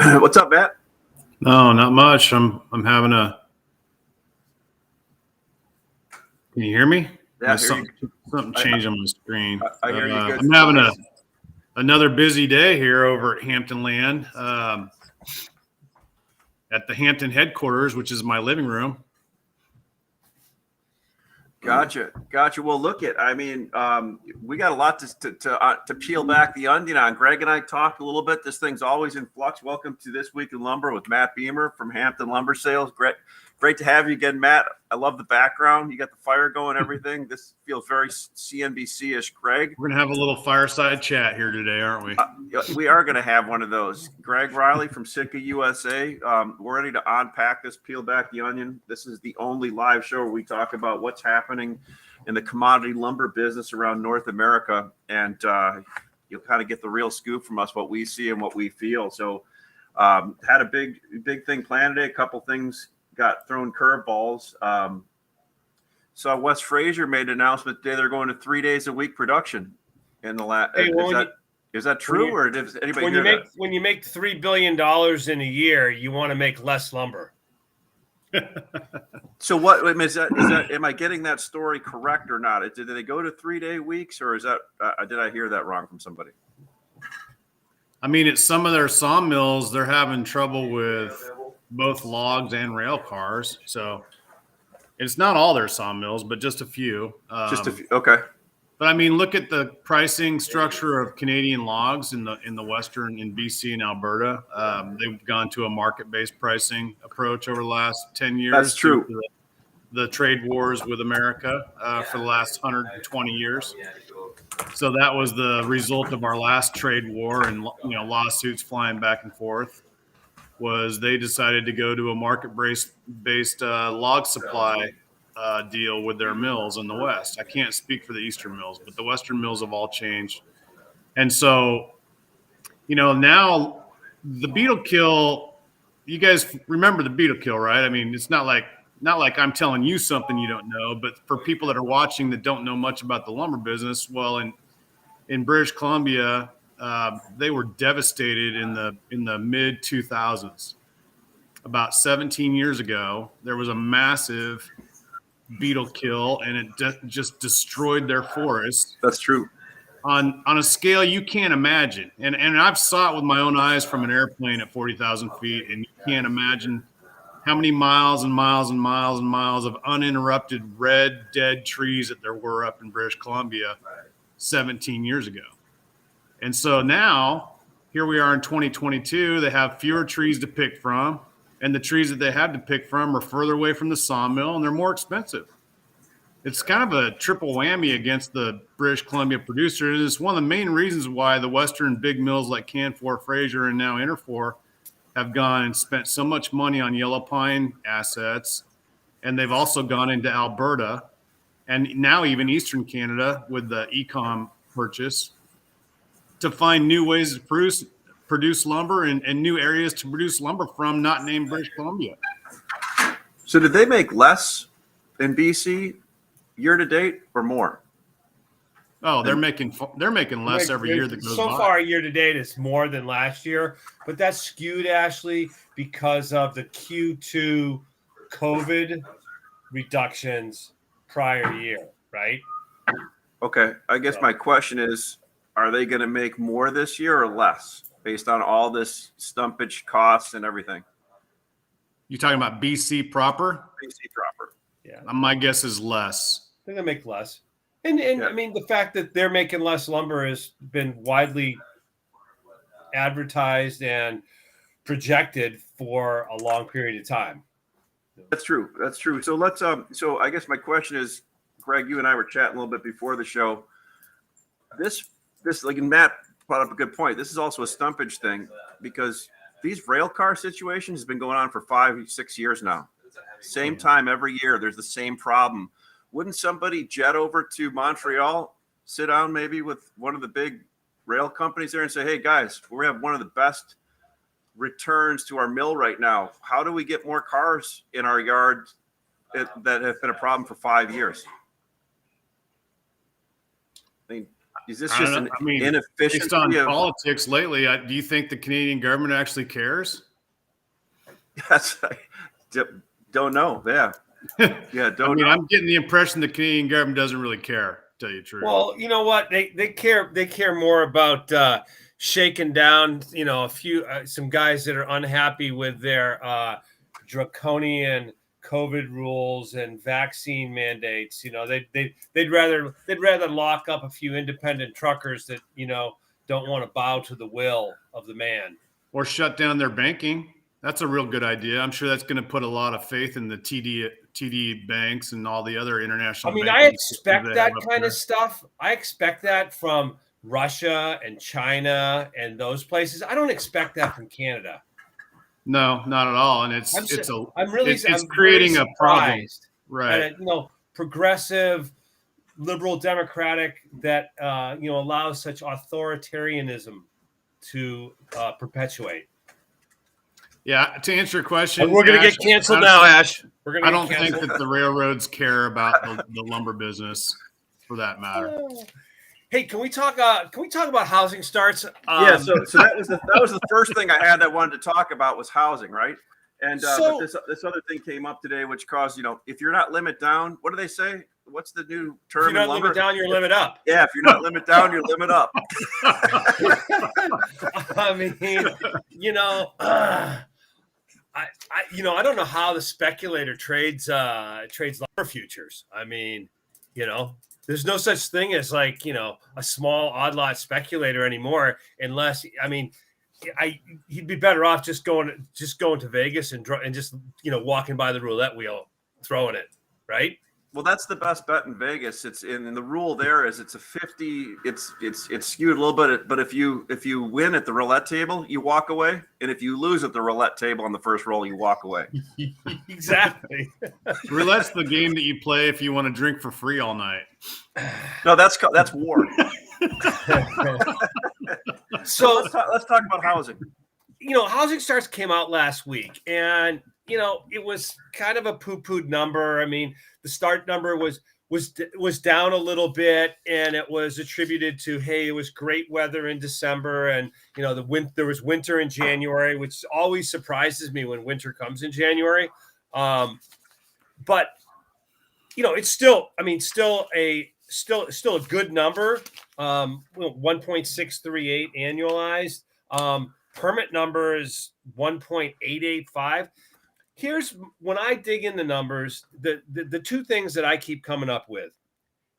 What's up, Matt? No, not much. I'm having a. Can you hear me? Yeah, Something changed on my screen. I hear you good. I'm having another busy day here over at Hampton Land, at the Hampton headquarters, which is my living room. Gotcha. Well, look we got a lot to peel back the onion on. Greg and I talked a little bit. This thing's always in flux. Welcome to This Week in Lumber with Matt Beymer from Hampton Lumber Sales. Great to have you again, Matt. I love the background. You got the fire going, everything. This feels very CNBC-ish, Greg. We're going to have a little fireside chat here today, aren't we? We are going to have one of those. Gregg Riley from Sitka USA. We're ready to unpack this, peel back the onion. This is the only live show where we talk about what's happening in the commodity lumber business around North America. And you'll kind of get the real scoop from us, what we see and what we feel. So had a big thing planned today. A couple things got thrown curveballs. So West Fraser made an announcement today they're going to 3 days a week production in the last. Is that true, or does anybody hear that? When you make $3 billion in a year, you want to make less lumber. So what is that? Am I getting that story correct or not? Did they go to 3 day weeks, or is that? Did I hear that wrong from somebody? I mean, at some of their sawmills, they're having trouble with both logs and rail cars. So it's not all their sawmills, but just a few. Just a few. Okay. But I mean, look at the pricing structure of Canadian logs in the Western, in BC and Alberta. They've gone to a market-based pricing approach over the last 10 years. That's true. The trade wars with America for the last 120 years. So that was the result of our last trade war and lawsuits flying back and forth. Was they decided to go to a market-based log supply deal with their mills in the West. I can't speak for the Eastern mills, but the Western mills have all changed. And so, now the beetle kill, you guys remember the beetle kill, right? I mean, it's not like I'm telling you something you don't know, but for people that are watching that don't know much about the lumber business, well, in British Columbia, they were devastated in the mid 2000s. About 17 years ago, there was a massive beetle kill, and it just destroyed their forests. That's true. On a scale you can't imagine. And I've saw it with my own eyes from an airplane at 40,000 feet, and you can't imagine how many miles and miles and miles and miles of uninterrupted red dead trees that there were up in British Columbia 17 years ago. And so now, here we are in 2022, they have fewer trees to pick from. And the trees that they had to pick from are further away from the sawmill, and they're more expensive. It's kind of a triple whammy against the British Columbia producers. It's one of the main reasons why the Western big mills like Canfor, Fraser, and now Interfor have gone and spent so much money on yellow pine assets. And they've also gone into Alberta and now even Eastern Canada with the Ecom purchase to find new ways to produce lumber and new areas to produce lumber from, not named British Columbia. So did they make less in BC year to date or more? Oh, they're making less every year that goes by. So far, year to date, it's more than last year, but that's skewed, Ashley, because of the Q2 COVID reductions prior year, right? Okay. I guess my question is, are they going to make more this year or less based on all this stumpage costs and everything? You talking about BC proper? BC proper. Yeah. My guess is less. They're going to make less. And I mean, the fact that they're making less lumber has been widely advertised and projected for a long period of time. That's true. So let's so I guess my question is, Greg, you and I were chatting a little bit before the show. This like, and Matt brought up a good point. This is also a stumpage thing because these rail car situations has been going on for 5-6 years now. Same time every year, there's the same problem. Wouldn't somebody jet over to Montreal, sit down maybe with one of the big rail companies there and say, hey guys, we have one of the best returns to our mill right now. How do we get more cars in our yard that have been a problem for 5 years? I mean, Is this I don't just know. an I mean, inefficiency based on of? politics lately, do you think the Canadian government actually cares? Yes, don't know. Yeah, yeah, I don't mean, know. I'm getting the impression the Canadian government doesn't really care, to tell you the truth. Well, you know what? They care more about shaking down, a few some guys that are unhappy with their draconian COVID rules and vaccine mandates. They'd rather lock up a few independent truckers that don't want to bow to the will of the man. Or shut down their banking. That's a real good idea. I'm sure that's going to put a lot of faith in the TD banks and all the other international I mean, I banking systems expect they that have up kind there. of stuff. I expect that from Russia and China and those places. I don't expect that from Canada. No, not at all. And I'm really creating very a problem, surprised right? at progressive, liberal, democratic that allows such authoritarianism to perpetuate. Yeah. To answer your question, And we're going to Ash, get canceled honestly, now, Ash. We're going to I get don't think canceled. that the railroads care about the lumber business, for that matter. Hey, can we talk about housing starts? Yeah, so that was the first thing I had that I wanted to talk about was housing, right? And but this other thing came up today, which caused if you're not limit down, what do they say? What's the new term? If you're in not lumber? limit down, you're limit up. Yeah, if you're not limit down, you're limit up. I mean, I don't know how the speculator trades lumber futures. I mean, there's no such thing as a small odd lot speculator anymore, unless he'd be better off just going to Vegas and just walking by the roulette wheel, throwing it, right? Well, that's the best bet in Vegas. It's in the rule there is it's a 50. It's skewed a little bit, but if you win at the roulette table, you walk away, and if you lose at the roulette table on the first roll, you walk away. Exactly. Roulette's the game that you play if you want to drink for free all night. No, that's war. So let's talk about housing. Housing starts came out last week, and it was kind of a poo-pooed number. I mean, the start number was down a little bit, and it was attributed to, hey, it was great weather in December, and there was winter in January, which always surprises me when winter comes in January. But it's still a good number. 1.638 annualized. Permit number is 1.885. Here's when I dig in the numbers, the two things that I keep coming up with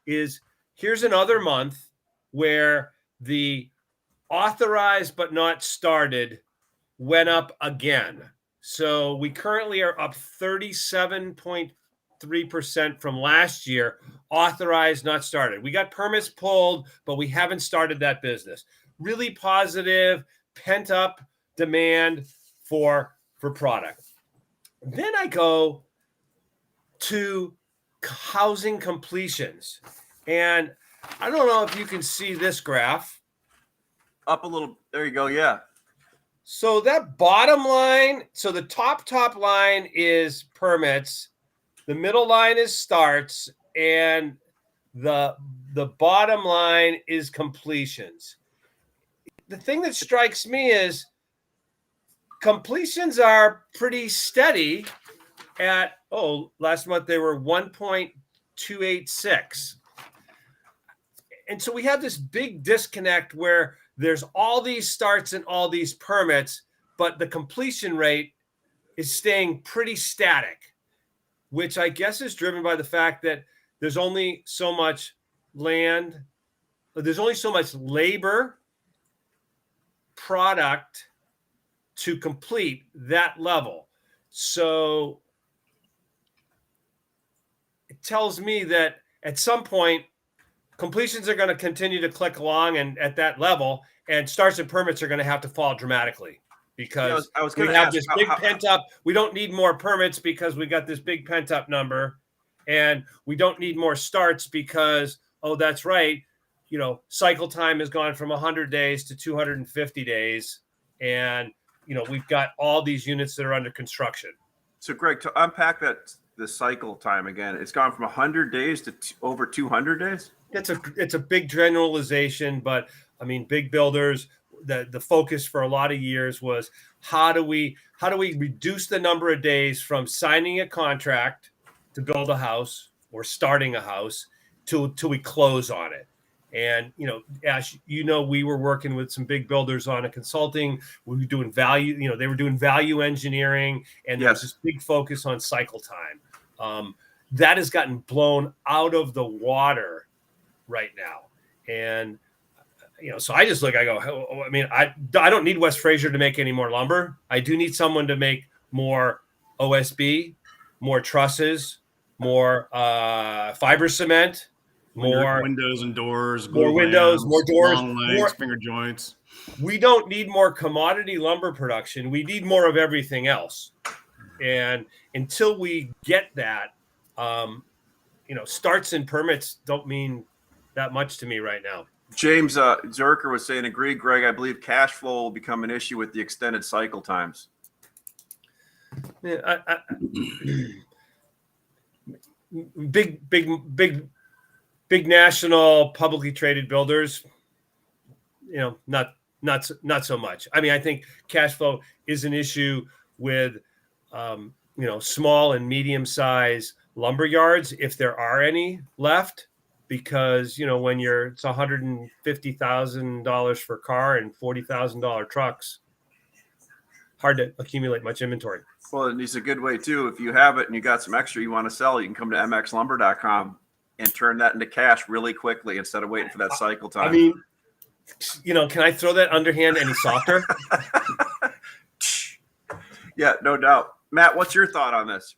is here's another month where the authorized but not started went up again. So we currently are up 37.3% from last year, authorized, not started. We got permits pulled, but we haven't started that business. Really positive, pent up demand for product. Then I go to housing completions, and I don't know if you can see this graph. Up a little. There you go. Yeah. So that bottom line, so the top line is permits, the middle line is starts, and the bottom line is completions. The thing that strikes me is completions are pretty steady at, last month they were 1.286. And so we have this big disconnect where there's all these starts and all these permits, but the completion rate is staying pretty static, which I guess is driven by the fact that there's only so much land, there's only so much labor, product to complete that level. So it tells me that at some point, completions are going to continue to click along and at that level, and starts and permits are going to have to fall dramatically because I was we going to have ask this big pent up. We don't need more permits because we got this big pent up number, and we don't need more starts because, that's right, cycle time has gone from 100 days to 250 days, and we've got all these units that are under construction. So, Greg, to unpack the cycle time again, it's gone from 100 days to over 200 days. it's a big generalization, but I mean, big builders, the focus for a lot of years was how do we reduce the number of days from signing a contract to build a house or starting a house till we close on it. And Ash, we were working with some big builders on a consulting. We were doing value, they were doing value engineering, and there was this big focus on cycle time. That has gotten blown out of the water right now. And so I just I go, I mean, I don't need West Fraser to make any more lumber. I do need someone to make more OSB, more trusses, more fiber cement, more windows and doors, more windows, more doors, long legs, finger joints. We don't need more commodity lumber production. We need more of everything else. And until we get that, starts and permits don't mean that much to me right now. James Zerker was saying, agree, Greg. I believe cash flow will become an issue with the extended cycle times. Yeah, big national publicly traded builders, not so much. I mean, I think cash flow is an issue with small and medium size lumber yards, if there are any left, because when it's $150,000 for a car and $40,000 trucks, hard to accumulate much inventory. Well, and it's a good way too. If you have it and you got some extra you want to sell, you can come to mxlumber.com and turn that into cash really quickly instead of waiting for that cycle time. I mean, can I throw that underhand any softer? Yeah, no doubt. Matt, what's your thought on this?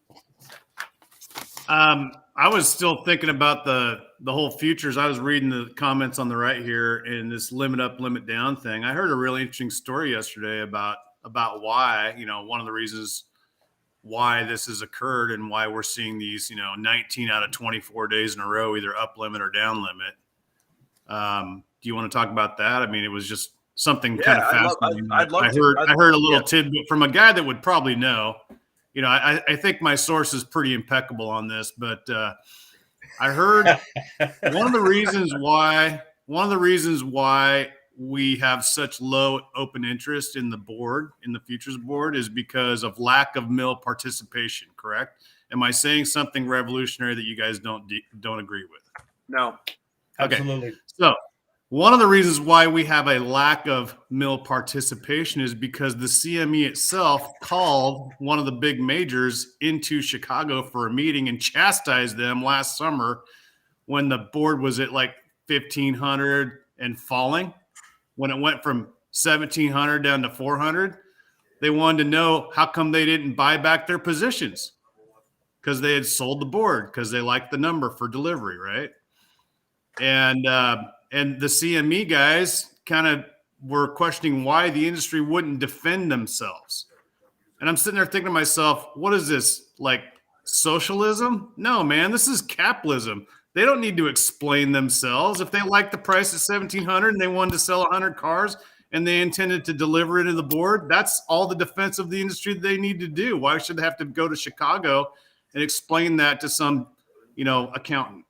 I was still thinking about the whole futures. I was reading the comments on the right here in this limit up, limit down thing. I heard a really interesting story yesterday about why, one of the reasons why this has occurred and why we're seeing these, 19 out of 24 days in a row, either up limit or down limit. Do you want to talk about that? I mean, it was just something kind of fascinating. I heard a little tidbit from a guy that would probably know. I think my source is pretty impeccable on this, but I heard one of the reasons why we have such low open interest in the futures board is because of lack of mill participation. Correct? Am I saying something revolutionary that you guys don't agree with? No. Absolutely. Okay. So one of the reasons why we have a lack of mill participation is because the CME itself called one of the big majors into Chicago for a meeting and chastised them last summer when the board was at like 1,500 and falling. When it went from 1,700 down to 400, they wanted to know how come they didn't buy back their positions, because they had sold the board because they liked the number for delivery, right? And the CME guys kind of were questioning why the industry wouldn't defend themselves. And I'm sitting there thinking to myself, what is this, like socialism? No, man, this is capitalism. They don't need to explain themselves. If they like the price at 1,700 and they wanted to sell 100 cars and they intended to deliver it to the board, that's all the defense of the industry they need to do. Why should they have to go to Chicago and explain that to some, accountant?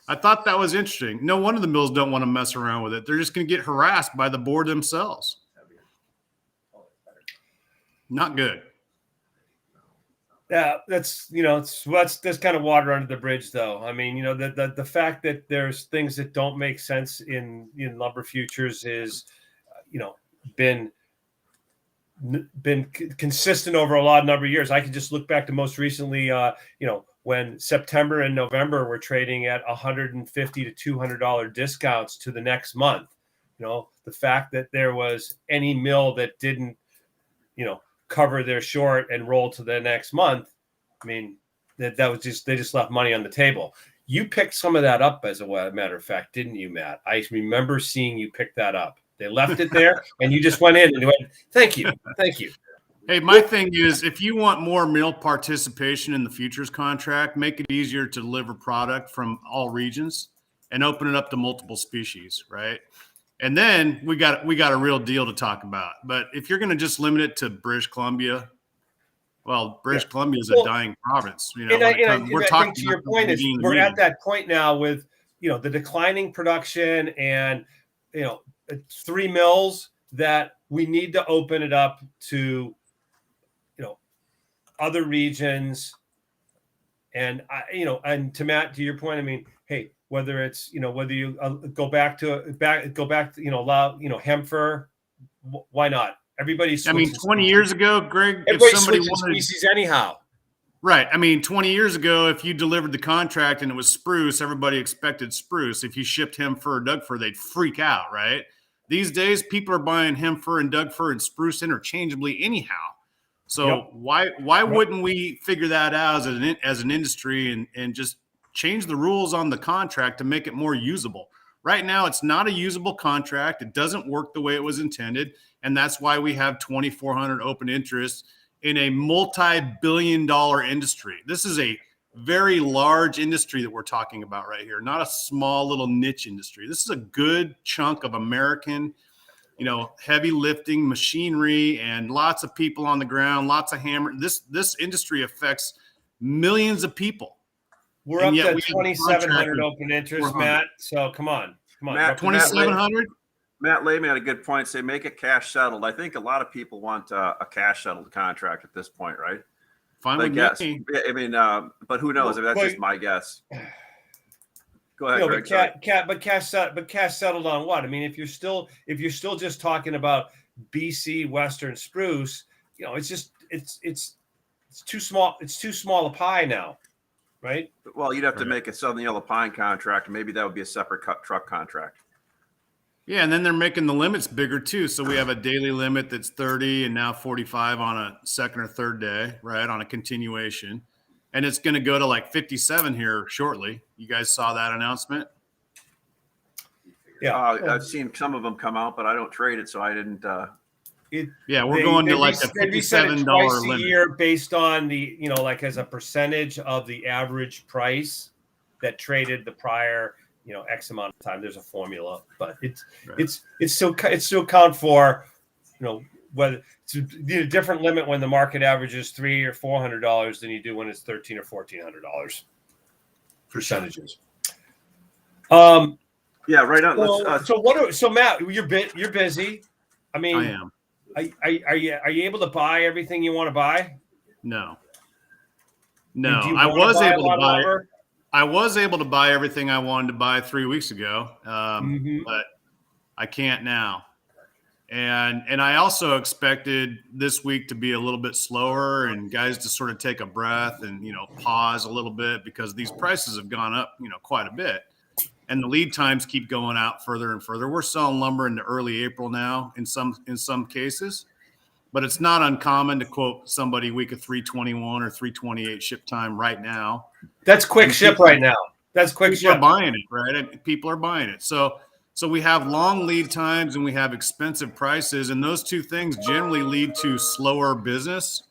I thought that was interesting. No wonder the mills don't want to mess around with it. They're just going to get harassed by the board themselves. Not good. Yeah, that's that's kind of water under the bridge, though. I mean, the fact that there's things that don't make sense in lumber futures is, been consistent over a number of years. I can just look back to most recently, when September and November were trading at $150 to $200 discounts to the next month. The fact that there was any mill that didn't, cover their short and roll to the next month. I mean, that was just, they just left money on the table. You picked some of that up, as a matter of fact, didn't you, Matt? I remember seeing you pick that up. They left it there and you just went in and went, thank you. Hey, my thing is, if you want more mill participation in the futures contract, make it easier to deliver product from all regions and open it up to multiple species, right? And then we got a real deal to talk about. But if you're going to just limit it to British Columbia, well, British Columbia is a dying province. We're talking to your point is we're at that point now with, the declining production and, 3 mills that we need to open it up to, other regions. And and to Matt, to your point, I mean, hey, whether it's, whether you go back to, allow, Hemfer, why not? Everybody's, 20 years ago, Greg, if everybody's somebody switching wanted, species anyhow. right. 20 years ago, if you delivered the contract and it was spruce, everybody expected spruce. If you shipped Hemfer or Doug fir, they'd freak out, right? These days, people are buying Hemfer and Doug fir and spruce interchangeably anyhow. So why wouldn't we figure that out as an industry and just change the rules on the contract to make it more usable? Right now, it's not a usable contract. It doesn't work the way it was intended. And that's why we have 2,400 open interests in a multi-billion-dollar industry. This is a very large industry that we're talking about right here, not a small little niche industry. This is a good chunk of American, heavy lifting machinery and lots of people on the ground, lots of hammer. This industry affects millions of people. We're up to 2,700 open interest, Matt. So come on. Matt, 2,700. Matt Lehman had a good point. Say make it cash settled. I think a lot of people want a cash settled contract at this point, right? Fine with me. I mean, but who knows? That's just my guess. Go ahead, Greg. But cash settled on what? I mean, if you're still just talking about BC Western spruce, it's too small. It's too small a pie now, right? Well, you'd have to make a Southern Yellow Pine contract, and maybe that would be a separate truck contract. Yeah, and then they're making the limits bigger too. So we have a daily limit that's 30 and now 45 on a second or third day, right, on a continuation. And it's going to go to like 57 here shortly. You guys saw that announcement? Yeah. I've seen some of them come out, but I don't trade it, so I didn't. We're going to like a $57 twice limit a year based on the, like as a percentage of the average price that traded the prior, X amount of time. There's a formula, but it's still count for, whether it's a different limit when the market averages $300 or $400 than you do when it's $1,300 or $1,400 percentages. Yeah, right on. So Matt, you're busy. I mean, I am. Are you able to buy everything you want to buy? No. I was able to buy. I was able to buy everything I wanted to buy 3 weeks ago, but I can't now. And I also expected this week to be a little bit slower and guys to sort of take a breath and, pause a little bit because these prices have gone up, quite a bit. And the lead times keep going out further and further. We're selling lumber into early April now in some cases, but it's not uncommon to quote somebody week of 321 or 328 ship time right now. That's quick ship right now. That's quick ship. People are buying it, right? People are buying it. So we have long lead times and we have expensive prices, and those two things generally lead to slower business,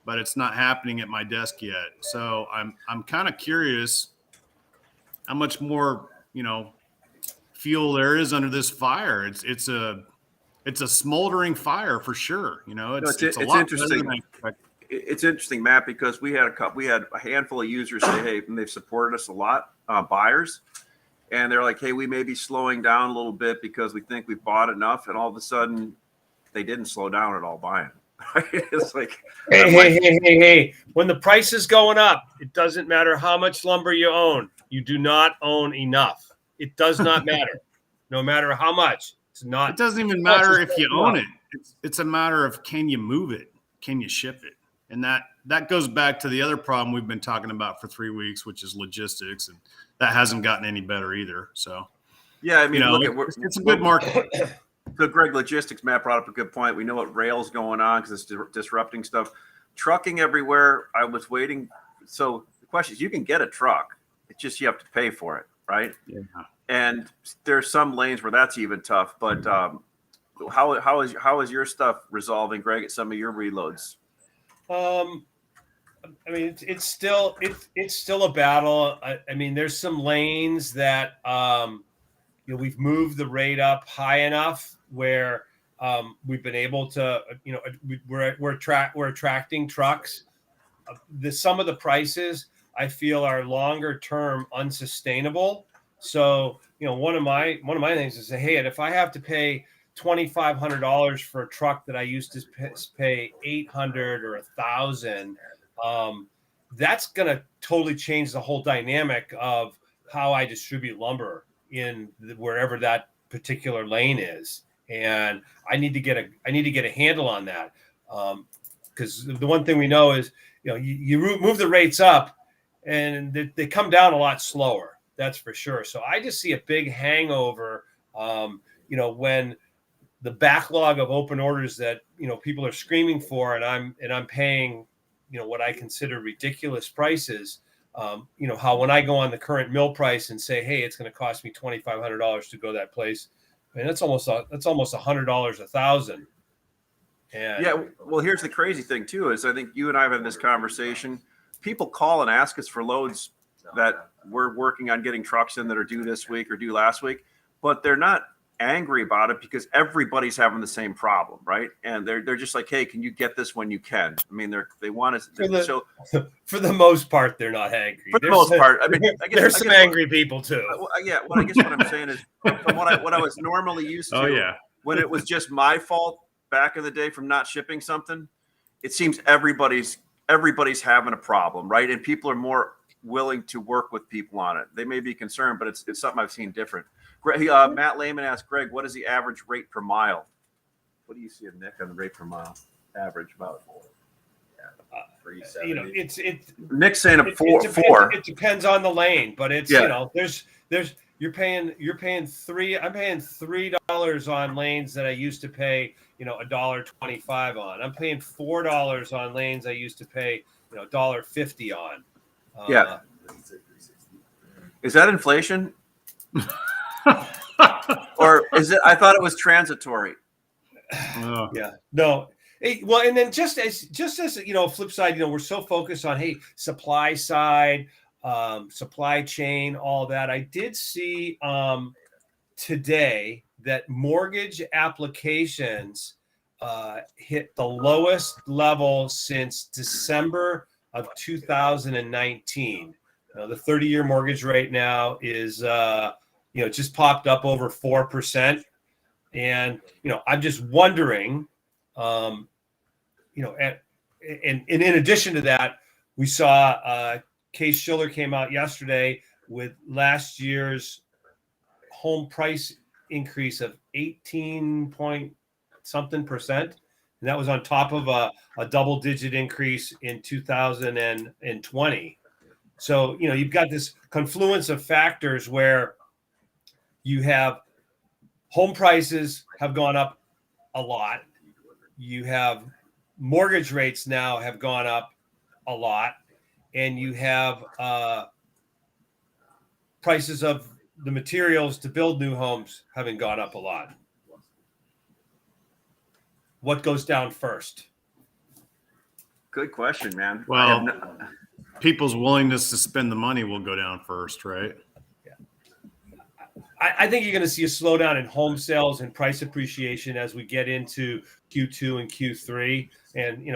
but it's not happening at my desk yet. So I'm kind of curious how much more, fuel there is under this fire. It's a smoldering fire for sure. It's interesting. It's interesting, Matt, because we had a handful of users say, hey, and they've supported us a lot, buyers. And they're like, hey, we may be slowing down a little bit because we think we've bought enough. And all of a sudden they didn't slow down at all buying. It's like, hey, when the price is going up, it doesn't matter how much lumber you own. You do not own enough. It does not matter. No matter how much. It doesn't even matter if you own it. It's a matter of, can you move it? Can you ship it? And that goes back to the other problem we've been talking about for 3 weeks, which is logistics. And that hasn't gotten any better either. So, yeah, I mean, it's a good market. So, Greg, logistics, Matt brought up a good point. We know what rail's going on because it's disrupting stuff. Trucking everywhere. I was waiting. So the question is, you can get a truck. It's just you have to pay for it, right? Yeah. And there's some lanes where that's even tough. But how is your stuff resolving, Greg, at some of your reloads? I mean, it's still a battle. I mean, there's some lanes that we've moved the rate up high enough where we've been able to we're attracting trucks. Some of the prices I feel are longer term unsustainable. So, one of my things is say, hey, and if I have to pay $2,500 for a truck that I used to pay $800 or $1,000, that's going to totally change the whole dynamic of how I distribute lumber in wherever that particular lane is. And I need to get a handle on that. Because the one thing we know is, you move the rates up and they come down a lot slower. That's for sure. So I just see a big hangover, when the backlog of open orders that, people are screaming for, and I'm paying, what I consider ridiculous prices. How when I go on the current mill price and say, hey, it's going to cost me $2,500 to go that place, I mean, that's almost $100 1,000. And yeah, well, here's the crazy thing too, is I think you and I have had this conversation. People call and ask us for loads that we're working on getting trucks in that are due this week or due last week, but they're not angry about it because everybody's having the same problem, right? And they're just like, hey, can you get this when you can? I mean, they want to. For the most part, they're not angry. For the most part, I mean, there's some angry people too. Yeah, well, I guess what I'm saying is, from what I was normally used to, when it was just my fault back in the day from not shipping something, it seems everybody's having a problem, right? And people are more willing to work with people on it. They may be concerned, but it's something I've seen different. Matt Lehman asked Greg, what is the average rate per mile? What do you see, Nick, on the rate per mile? Average about 370. Nick's saying a four. It depends on the lane, but it's there's you're paying $3. I'm paying $3 on lanes that I used to pay $1.25 on. I'm paying $4 on lanes I used to pay $1.50 on. Yeah. Is that inflation? Or is it? I thought it was transitory. Yeah. No. Hey, well, and then just as flip side, we're so focused on supply side, supply chain, all that. I did see today that mortgage applications hit the lowest level since December of 2019. The 30-year mortgage rate now is just popped up over 4%. And, I'm just wondering, and in addition to that, we saw Case Shiller came out yesterday with last year's home price increase of 18 point something percent. And that was on top of a double-digit increase in 2020. So, you've got this confluence of factors where you have home prices have gone up a lot. You have mortgage rates now have gone up a lot. And you have prices of the materials to build new homes having gone up a lot. What goes down first? Good question, man. Well, people's willingness to spend the money will go down first, right? Yeah. I think you're going to see a slowdown in home sales and price appreciation as we get into Q2 and Q3. And,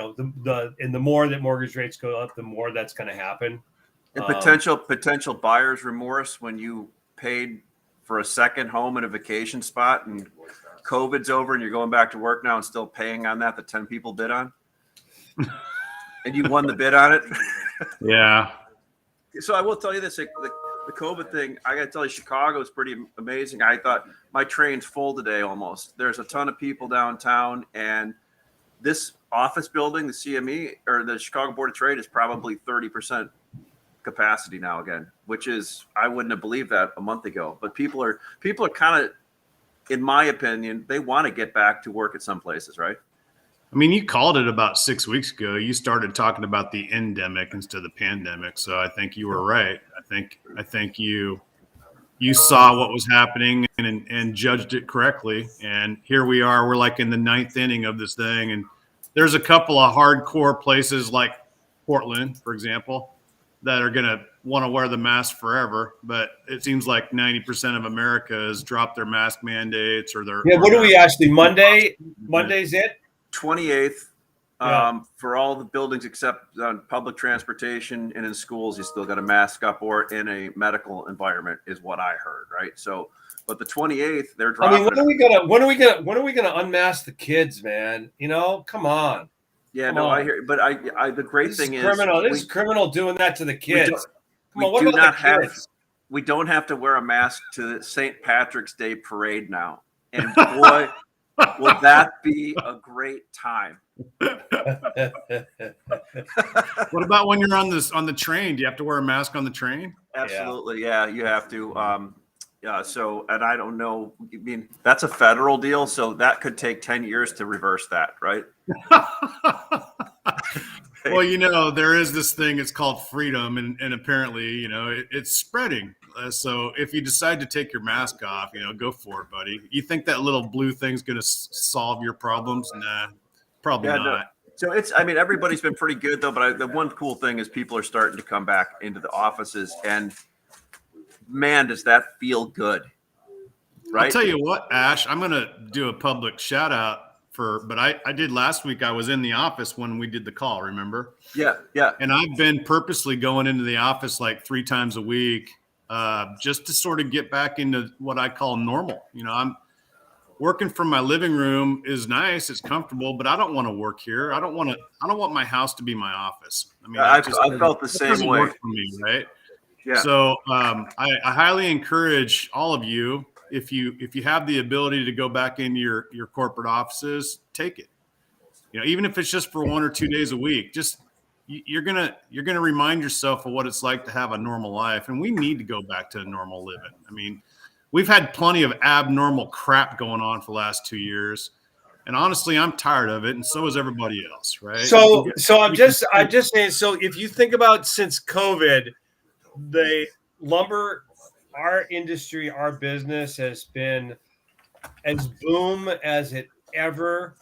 the more that mortgage rates go up, the more that's going to happen. And potential buyer's remorse when you paid for a second home in a vacation spot and COVID's over and you're going back to work now and still paying on that 10 people bid on. And you won the bid on it. Yeah. So I will tell you this, the COVID thing, I got to tell you, Chicago is pretty amazing. I thought my train's full today almost. There's a ton of people downtown, and this office building, the CME or the Chicago Board of Trade, is probably 30% capacity now again, which is, I wouldn't have believed that a month ago. But people are kind of, in my opinion, they want to get back to work at some places, right? I mean, you called it about 6 weeks ago. You started talking about the endemic instead of the pandemic. So I think you were right. I think you saw what was happening and judged it correctly. And here we are. We're like in the 9th inning of this thing. And there's a couple of hardcore places like Portland, for example, that are going to want to wear the mask forever. But it seems like 90% of America has dropped their mask mandates or their. Yeah. What do we actually Monday's it? 28th For all the buildings except on public transportation and in schools, you still got to mask up, or in a medical environment is what I heard, right? So, but the 28th, they're dropping. I mean, when are we gonna unmask the kids, man? You know, come on. Yeah, Come no, on. I hear, but I the great thing is criminal. This is criminal doing that to the kids. We do not have. We don't have to wear a mask to the St. Patrick's Day parade now, and boy, will that be a great time. What about when you're on the train? Do you have to wear a mask on the train? Absolutely, yeah, you have to. Yeah, so, and I don't know. I mean, that's a federal deal, so that could take 10 years to reverse that, right? Well, you know, there is this thing. It's called freedom, and apparently, you know, it's spreading. So if you decide to take your mask off, you know, go for it, buddy. You think that little blue thing's going to solve your problems? Nah, probably not. No. So it's, I mean, everybody's been pretty good though, but the one cool thing is people are starting to come back into the offices, and man, does that feel good, right? I'll tell you what, Ash, I'm going to do a public shout out but I did last week. I was in the office when we did the call, remember? Yeah. And I've been purposely going into the office like 3 times a week, just to sort of get back into what I call normal. You know, I'm working from my living room is nice. It's comfortable, but I don't want to work here. I don't want my house to be my office. I mean, I felt the same way. Work for me, right? Yeah. So I highly encourage all of you, if you have the ability to go back into your corporate offices, take it. You know, even if it's just for 1 or 2 days a week, just you're gonna remind yourself of what it's like to have a normal life, and we need to go back to normal living. I mean, we've had plenty of abnormal crap going on for the last 2 years, and honestly, I'm tired of it, and so is everybody else, right? So I'm just saying. So if you think about since COVID, the lumber, our industry, our business has been as boom as it ever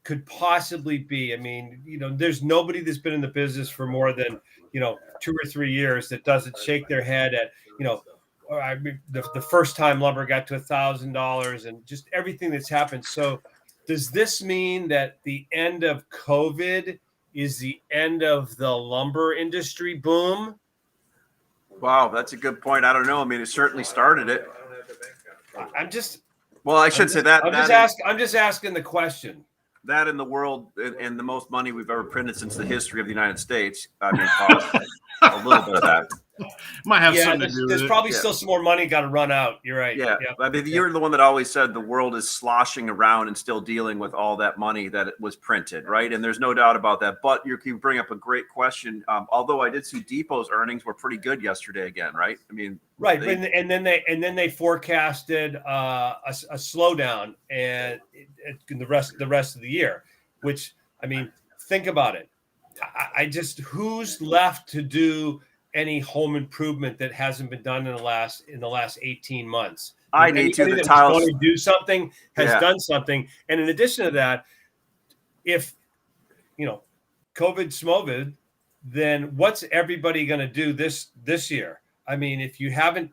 could possibly be. I mean, you know, there's nobody that's been in the business for more than, you know, 2 or 3 years that doesn't shake their head at, you know, I mean, the first time lumber got to $1,000 and just everything that's happened. So does this mean that the end of COVID is the end of the lumber industry boom? Wow, that's a good point. I don't know. I mean, it certainly started it. Well, I should say that. I'm just asking the question. That in the world, and the most money we've ever printed since the history of the United States. I mean, caused a little bit of that. Might have something to do with it. There's probably still some more money got to run out. You're right. Yeah. I mean, you're the one that always said the world is sloshing around and still dealing with all that money that it was printed, right? And there's no doubt about that. But you bring up a great question. Although I did see Depot's earnings were pretty good yesterday again, right? I mean, right. And then they forecasted a slowdown and the rest of the year, which, I mean, think about it. I just, who's left to do any home improvement that hasn't been done in the last 18 months? I need to. The tiles going to do something has done something. And in addition to that, if you know COVID smovid, then what's everybody going to do this year? I mean, if you haven't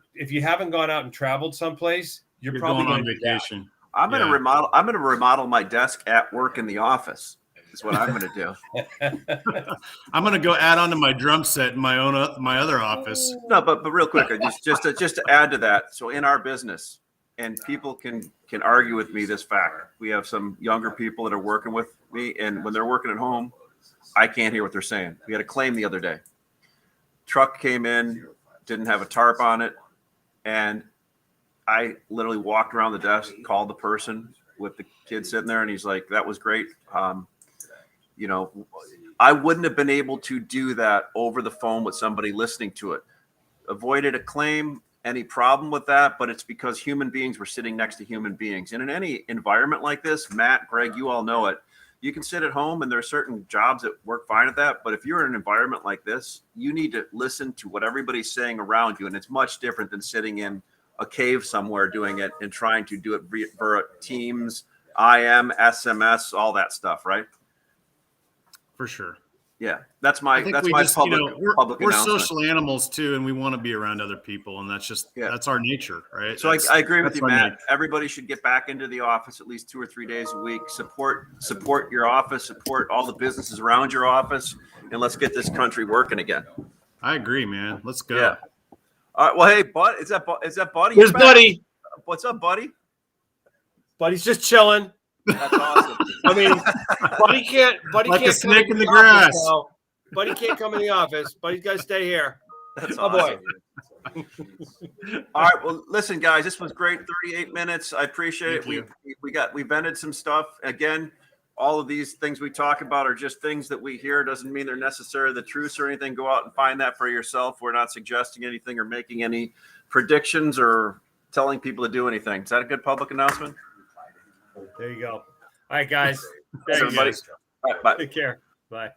gone out and traveled someplace, you're probably going on vacation. I'm going to remodel. I'm going to remodel my desk at work in the office. Is what I'm going to do. I'm going to go add on to my drum set in my other office. No, but real quick, just to add to that. So in our business, and people can argue with me this fact. We have some younger people that are working with me, and when they're working at home, I can't hear what they're saying. We had a claim the other day. Truck came in, didn't have a tarp on it, and I literally walked around the desk, called the person with the kid sitting there, and he's like, "That was great." You know, I wouldn't have been able to do that over the phone with somebody listening to it. Avoided a claim, any problem with that, but it's because human beings were sitting next to human beings. And in any environment like this, Matt, Greg, you all know it. You can sit at home and there are certain jobs that work fine at that. But if you're in an environment like this, you need to listen to what everybody's saying around you. And it's much different than sitting in a cave somewhere doing it and trying to do it via Teams, IM, SMS, all that stuff, right? For sure. Yeah, that's I my think that's we my just, public public we're announcement. social animals too, and we want to be around other people, and that's our nature, right? So I agree with that's you, our Matt. nature. Everybody should get back into the office at least 2 or 3 days a week. Support your office, support all the businesses around your office, and let's get this country working again. I agree, man. Let's go. Yeah. All right. Well, hey, Bud, is that Buddy? Here's You're back. Buddy. What's up, Buddy? Buddy's just chilling. That's awesome. I mean, Buddy can't Like a come snake into in the office grass. now. Buddy can't come in the office. Buddy's got to stay here. That's Oh, boy. awesome. All right. Well, listen, guys, this was great. 38 minutes. I appreciate Thank it. We vented some stuff. Again, all of these things we talk about are just things that we hear. Doesn't mean they're necessarily the truth or anything. Go out and find that for yourself. We're not suggesting anything or making any predictions or telling people to do anything. Is that a good public announcement? There you go. All right, guys. Thanks, Everybody. guys. All right, bye. Take care. Bye.